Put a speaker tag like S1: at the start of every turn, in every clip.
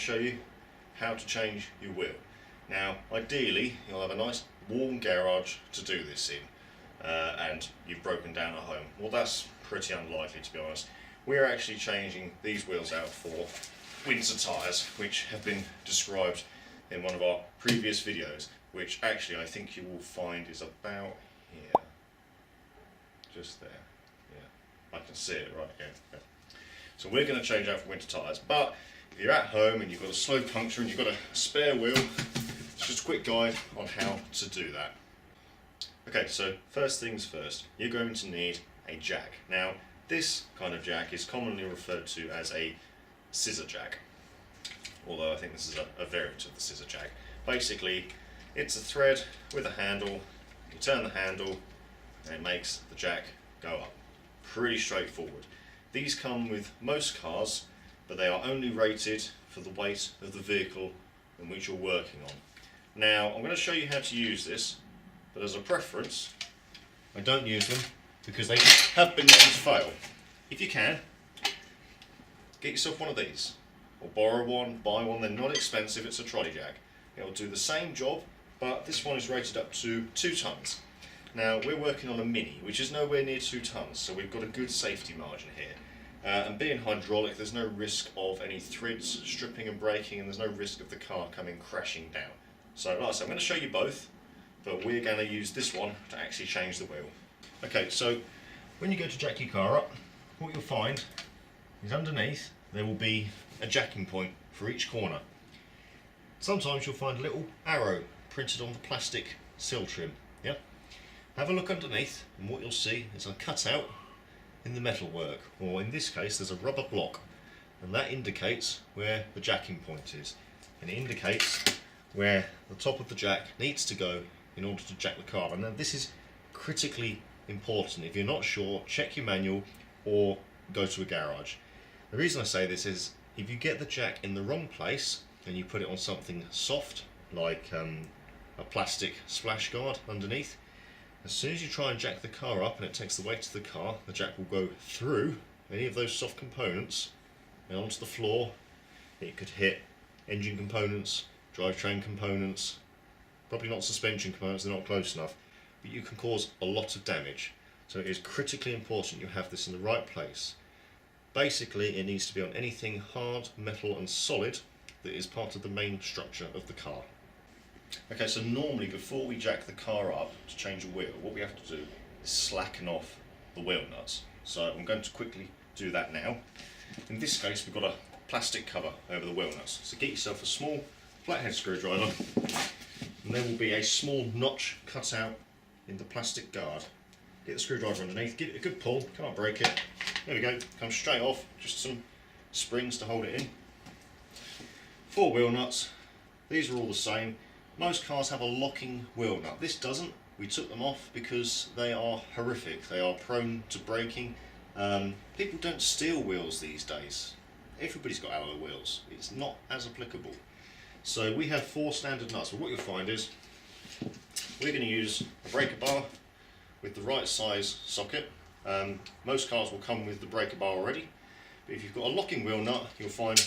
S1: show you how to change your wheel. Now, ideally, you'll have a nice warm garage to do this in, and you've broken down at home. Well, that's pretty unlikely, to be honest. We're actually changing these wheels out for winter tyres, which have been described in one of our previous videos, which actually I think you will find is about here. Just there. Yeah, I can see it right here. Yeah. So we're going to change out for winter tyres, but if you're at home and you've got a slow puncture and you've got a spare wheel, it's just a quick guide on how to do that. Okay, so first things first, you're going to need a jack. Now, this kind of jack is commonly referred to as a scissor jack, although I think this is a variant of the scissor jack. Basically, it's a thread with a handle. You turn the handle and it makes the jack go up. Pretty straightforward. These come with most cars, but they are only rated for the weight of the vehicle in which you're working on. Now, I'm going to show you how to use this, but as a preference, I don't use them because they have been known to fail. If you can, get yourself one of these, or borrow one, buy one. They're not expensive. It's a trolley jack. It'll do the same job, but this one is rated up to 2 tons. Now, we're working on a Mini, which is nowhere near 2 tons, so we've got a good safety margin here. And being hydraulic, there's no risk of any threads stripping and breaking, and there's no risk of the car coming crashing down. So, like I said, I'm going to show you both, but we're going to use this one to actually change the wheel. Okay, so when you go to jack your car up, what you'll find is underneath there will be a jacking point for each corner. Sometimes you'll find a little arrow printed on the plastic sill trim. Yeah? Have a look underneath, and what you'll see is a cutout in the metalwork, or in this case there's a rubber block, and that indicates where the jacking point is, and it indicates where the top of the jack needs to go in order to jack the car. And now this is critically important. If you're not sure, check your manual or go to a garage. The reason I say this is if you get the jack in the wrong place and you put it on something soft like a plastic splash guard underneath, as soon as you try and jack the car up and it takes the weight of the car, the jack will go through any of those soft components and onto the floor. It could hit engine components, drivetrain components, probably not suspension components, they're not close enough, but you can cause a lot of damage. So it is critically important you have this in the right place. Basically, it needs to be on anything hard, metal and solid that is part of the main structure of the car. Okay, so normally before we jack the car up to change a wheel, what we have to do is slacken off the wheel nuts. So I'm going to quickly do that now. In this case, we've got a plastic cover over the wheel nuts. So get yourself a small flathead screwdriver, and there will be a small notch cut out in the plastic guard. Get the screwdriver underneath, give it a good pull, can't break it. There we go, comes straight off, just some springs to hold it in. 4 wheel nuts, these are all the same. Most cars have a locking wheel nut. This doesn't. We took them off because they are horrific. They are prone to breaking. People don't steal wheels these days. Everybody's got alloy wheels. It's not as applicable. So we have 4 standard nuts. But what you'll find is we're going to use a breaker bar with the right size socket. Most cars will come with the breaker bar already. But if you've got a locking wheel nut, you'll find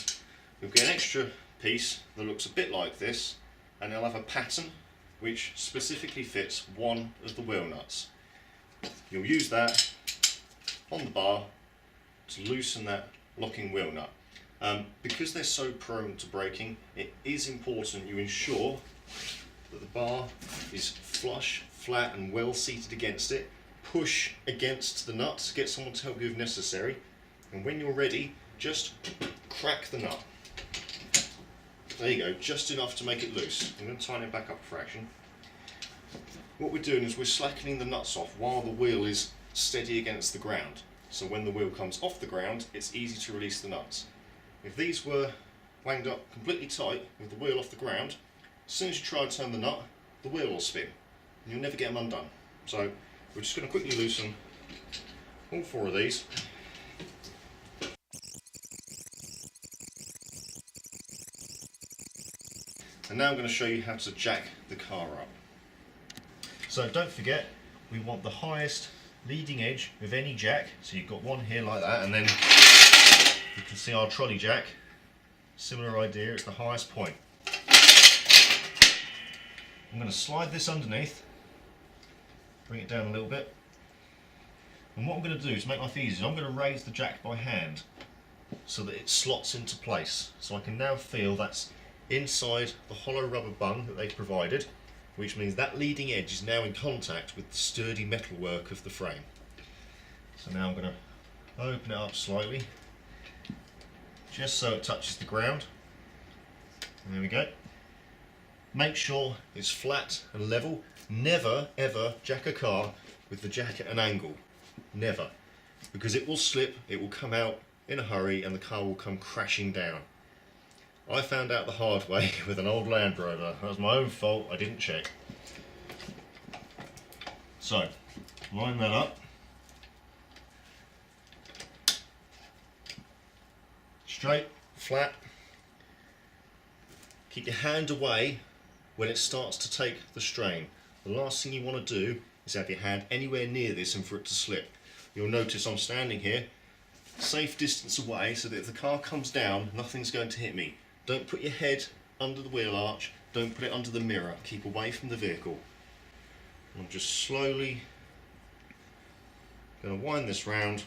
S1: you'll get an extra piece that looks a bit like this, and it'll have a pattern which specifically fits one of the wheel nuts. You'll use that on the bar to loosen that locking wheel nut. Because they're so prone to breaking, it is important you ensure that the bar is flush, flat and well seated against it. Push against the nut, get someone to help you if necessary, and when you're ready, just crack the nut. There you go, just enough to make it loose. I'm going to tighten it back up a fraction. What we're doing is we're slackening the nuts off while the wheel is steady against the ground. So when the wheel comes off the ground, it's easy to release the nuts. If these were wanged up completely tight with the wheel off the ground, as soon as you try to turn the nut, the wheel will spin and you'll never get them undone. So we're just going to quickly loosen all 4 of these. And now I'm going to show you how to jack the car up. So don't forget, we want the highest leading edge of any jack. So you've got one here like that, and then you can see our trolley jack Similar idea, it's the highest point. I'm going to slide this underneath, bring it down a little bit, and what I'm going to do to make life easier, I'm going to raise the jack by hand so that it slots into place. So I can now feel that's inside the hollow rubber bung that they've provided, which means that leading edge is now in contact with the sturdy metalwork of the frame. So now I'm going to open it up slightly, just so it touches the ground. And there we go. Make sure it's flat and level. Never ever jack a car with the jack at an angle. Never. Because it will slip, it will come out in a hurry and the car will come crashing down. I found out the hard way with an old Land Rover. That was my own fault, I didn't check. So, line that up. Straight, flat. Keep your hand away when it starts to take the strain. The last thing you want to do is have your hand anywhere near this and for it to slip. You'll notice I'm standing here, safe distance away, so that if the car comes down, nothing's going to hit me. Don't put your head under the wheel arch, don't put it under the mirror, keep away from the vehicle. I'm just slowly going to wind this round,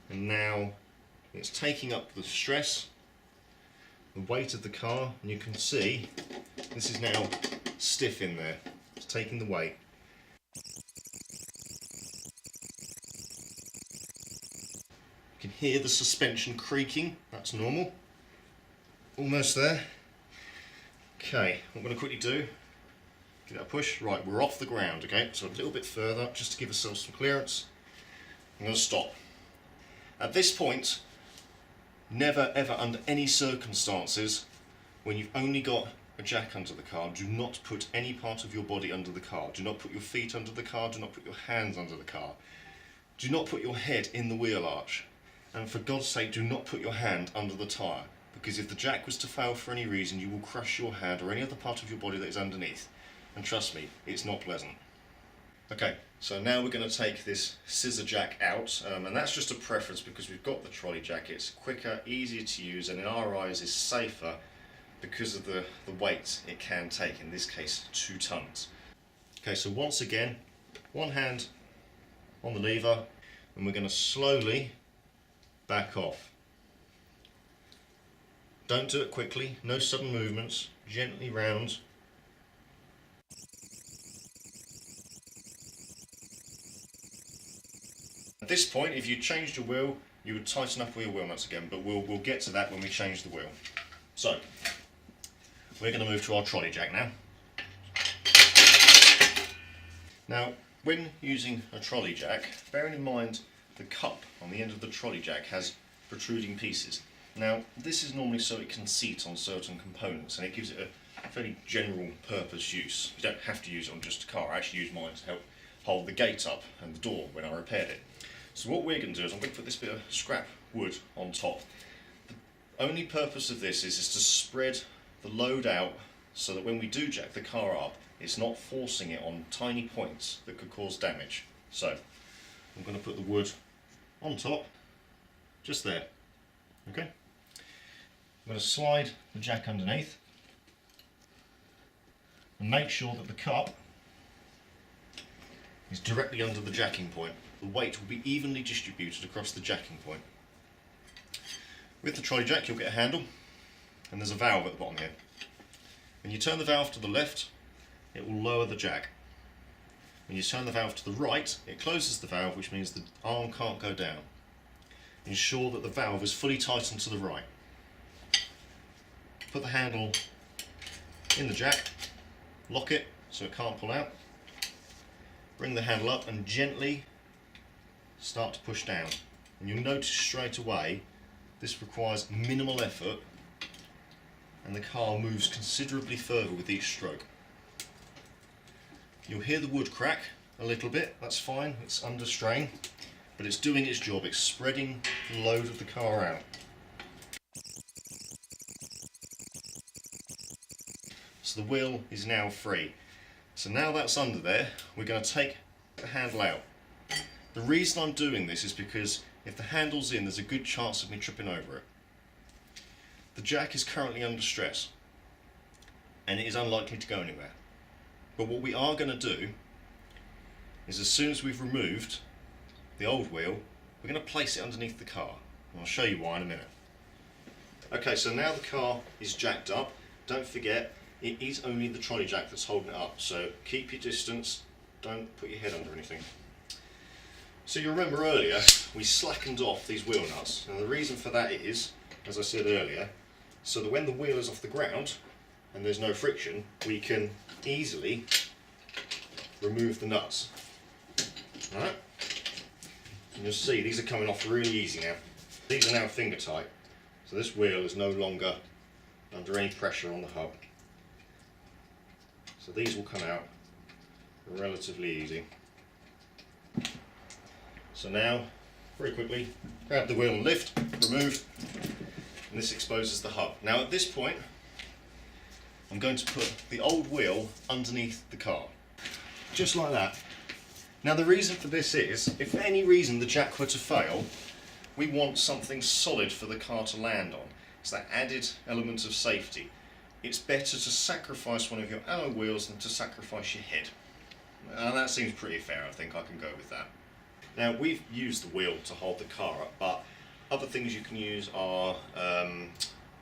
S1: and now it's taking up the stress, the weight of the car, and you can see this is now stiff in there. It's taking the weight. You can hear the suspension creaking, that's normal. Almost there. Okay, what I'm going to quickly do, give that a push. Right, we're off the ground, okay? So a little bit further, just to give ourselves some clearance. I'm going to stop. At this point, never ever under any circumstances, when you've only got a jack under the car, do not put any part of your body under the car. Do not put your feet under the car, do not put your hands under the car. Do not put your head in the wheel arch. And for God's sake, do not put your hand under the tyre. Because if the jack was to fail for any reason, you will crush your hand or any other part of your body that is underneath. And trust me, it's not pleasant. Okay, so now we're going to take this scissor jack out, and that's just a preference because we've got the trolley jack. It's quicker, easier to use, and in our eyes is safer because of the weight it can take, in this case 2 tons. Okay, so once again, one hand on the lever, and we're going to slowly back off. Don't do it quickly, no sudden movements, gently round. At this point, if you changed your wheel, you would tighten up all your wheel nuts again, but we'll get to that when we change the wheel. So, we're going to move to our trolley jack now. Now, when using a trolley jack, bearing in mind the cup on the end of the trolley jack has protruding pieces. Now, this is normally so it can seat on certain components, and it gives it a fairly general purpose use. You don't have to use it on just a car. I actually use mine to help hold the gate up and the door when I repaired it. So what we're going to do is I'm going to put this bit of scrap wood on top. The only purpose of this is to spread the load out so that when we do jack the car up, it's not forcing it on tiny points that could cause damage. So I'm going to put the wood on top, just there. Okay. I'm going to slide the jack underneath and make sure that the cup is directly under the jacking point. The weight will be evenly distributed across the jacking point. With the trolley jack, you'll get a handle, and there's a valve at the bottom here. When you turn the valve to the left, it will lower the jack. When you turn the valve to the right, it closes the valve, which means the arm can't go down. Ensure that the valve is fully tightened to the right. Put the handle in the jack, lock it so it can't pull out. Bring the handle up and gently start to push down. And you'll notice straight away this requires minimal effort and the car moves considerably further with each stroke. You'll hear the wood crack a little bit, that's fine, it's under strain, but it's doing its job, it's spreading the load of the car out. So the wheel is now free. So now that's under there, we're going to take the handle out. The reason I'm doing this is because if the handle's in, there's a good chance of me tripping over it. The jack is currently under stress and it is unlikely to go anywhere. But what we are going to do is, as soon as we've removed the old wheel, we're going to place it underneath the car. And I'll show you why in a minute. Okay, so now the car is jacked up. Don't forget, it is only the trolley jack that's holding it up, so keep your distance, don't put your head under anything. So you remember earlier, we slackened off these wheel nuts, and the reason for that is, as I said earlier, so that when the wheel is off the ground and there's no friction, we can easily remove the nuts. Alright? And you'll see these are coming off really easy now. These are now finger tight, so this wheel is no longer under any pressure on the hub. So these will come out relatively easy. So now, very quickly, grab the wheel and lift, remove, and this exposes the hub. Now at this point, I'm going to put the old wheel underneath the car, just like that. Now the reason for this is, if for any reason the jack were to fail, we want something solid for the car to land on. It's that added element of safety. It's better to sacrifice one of your alloy wheels than to sacrifice your head. And that seems pretty fair, I think I can go with that. Now we've used the wheel to hold the car up, but other things you can use are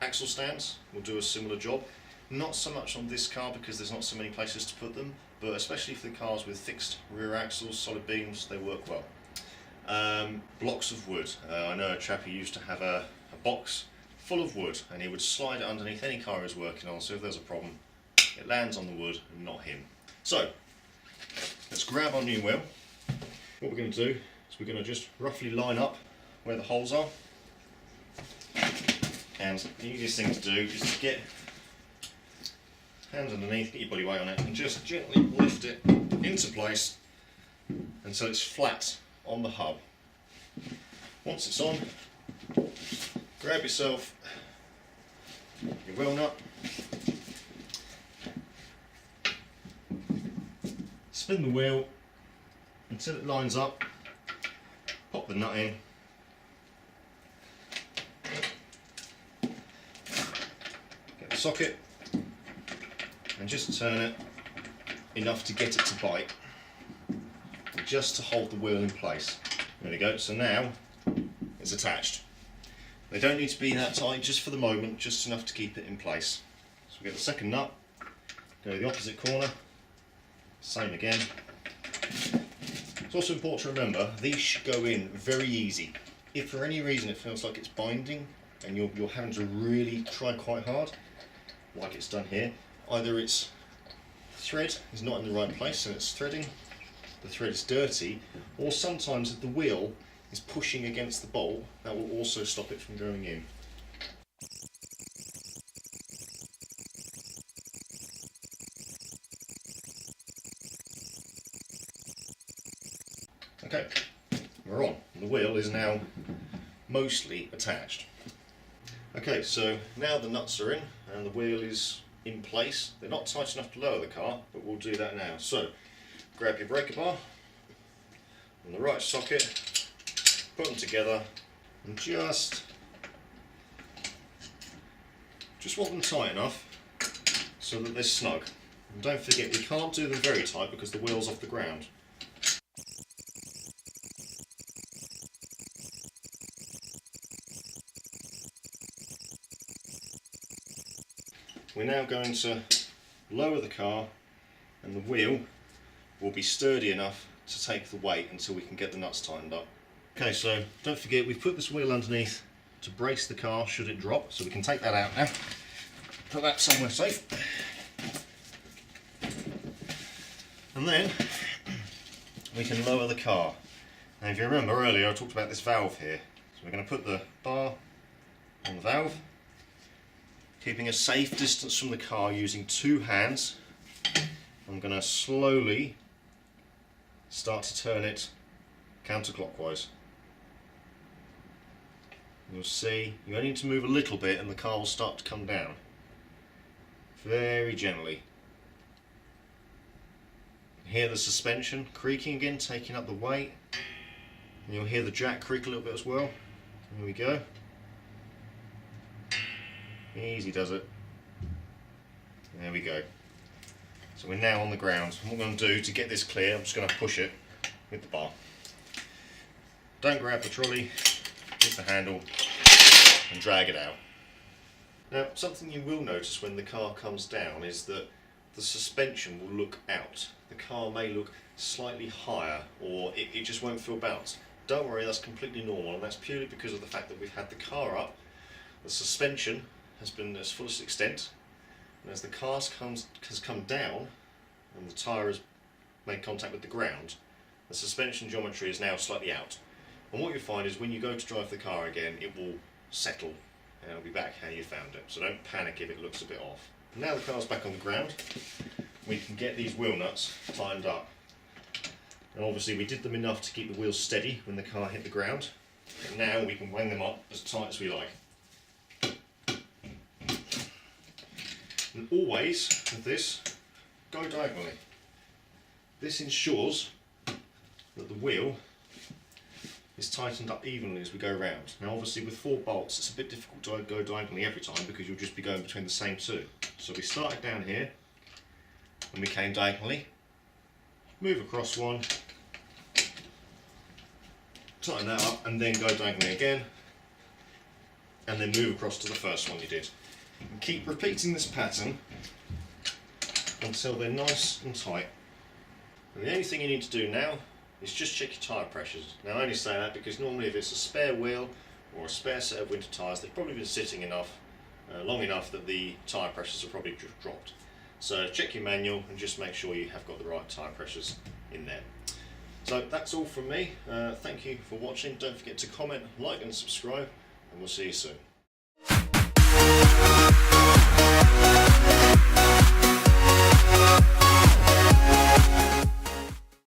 S1: axle stands will do a similar job. Not so much on this car because there's not so many places to put them, but especially for the cars with fixed rear axles, solid beams, they work well. Blocks of wood. I know a chap who used to have a box full of wood and he would slide it underneath any car he was working on, so if there's a problem, it lands on the wood and not him. So, let's grab our new wheel. What we're going to do is we're going to just roughly line up where the holes are. And the easiest thing to do is to get hands underneath, get your body weight on it, and just gently lift it into place until it's flat on the hub. Once it's on, grab yourself your wheel nut, spin the wheel until it lines up, pop the nut in, get the socket and just turn it enough to get it to bite, just to hold the wheel in place. There we go, so now it's attached. They don't need to be that tight, just for the moment, just enough to keep it in place. So we get the second nut, go to the opposite corner, same again. It's also important to remember, these should go in very easy. If for any reason it feels like it's binding and you're having to really try quite hard, like it's done here, either its thread is not in the right place and it's threading, the thread is dirty, or sometimes if the wheel is pushing against the bolt, that will also stop it from going in. Okay, we're on. The wheel is now mostly attached. Okay, so now the nuts are in and the wheel is in place. They're not tight enough to lower the car, but we'll do that now. So, grab your breaker bar and the right socket, put them together and just want them tight enough so that they're snug. And don't forget, we can't do them very tight because the wheel's off the ground. We're now going to lower the car and the wheel will be sturdy enough to take the weight until we can get the nuts tightened up. Okay, so don't forget we've put this wheel underneath to brace the car should it drop, so we can take that out now. Put that somewhere safe. And then we can lower the car. Now if you remember earlier I talked about this valve here. So we're going to put the bar on the valve, keeping a safe distance from the car using two hands. I'm going to slowly start to turn it counterclockwise. You'll see you only need to move a little bit and the car will start to come down. Very gently. Hear the suspension creaking again, taking up the weight. And you'll hear the jack creak a little bit as well. There we go. Easy does it. There we go. So we're now on the ground. What I'm going to do to get this clear, I'm just going to push it with the bar. Don't grab the trolley, hit the handle and drag it out. Now, something you will notice when the car comes down is that the suspension will look out. The car may look slightly higher, or it just won't feel balanced. Don't worry, that's completely normal, and that's purely because of the fact that we've had the car up, the suspension has been at its fullest extent, and as the car has come down and the tyre has made contact with the ground, the suspension geometry is now slightly out. And what you'll find is when you go to drive the car again, it will settle and it'll be back how you found it. So don't panic if it looks a bit off. Now the car's back on the ground, we can get these wheel nuts tightened up. And obviously we did them enough to keep the wheels steady when the car hit the ground. And now we can wang them up as tight as we like. And always, with this, go diagonally. This ensures that the wheel is tightened up evenly as we go around. Now obviously with 4 bolts it's a bit difficult to go diagonally every time because you'll just be going between the same 2. So we started down here and we came diagonally, move across one, tighten that up and then go diagonally again and then move across to the first one you did. And keep repeating this pattern until they're nice and tight. And the only thing you need to do now is just check your tyre pressures. Now I only say that because normally if it's a spare wheel or a spare set of winter tyres, they've probably been sitting long enough that the tyre pressures are probably just dropped. So check your manual and just make sure you have got the right tyre pressures in there. So that's all from me. Thank you for watching. Don't forget to comment, like and subscribe, and we'll see you soon.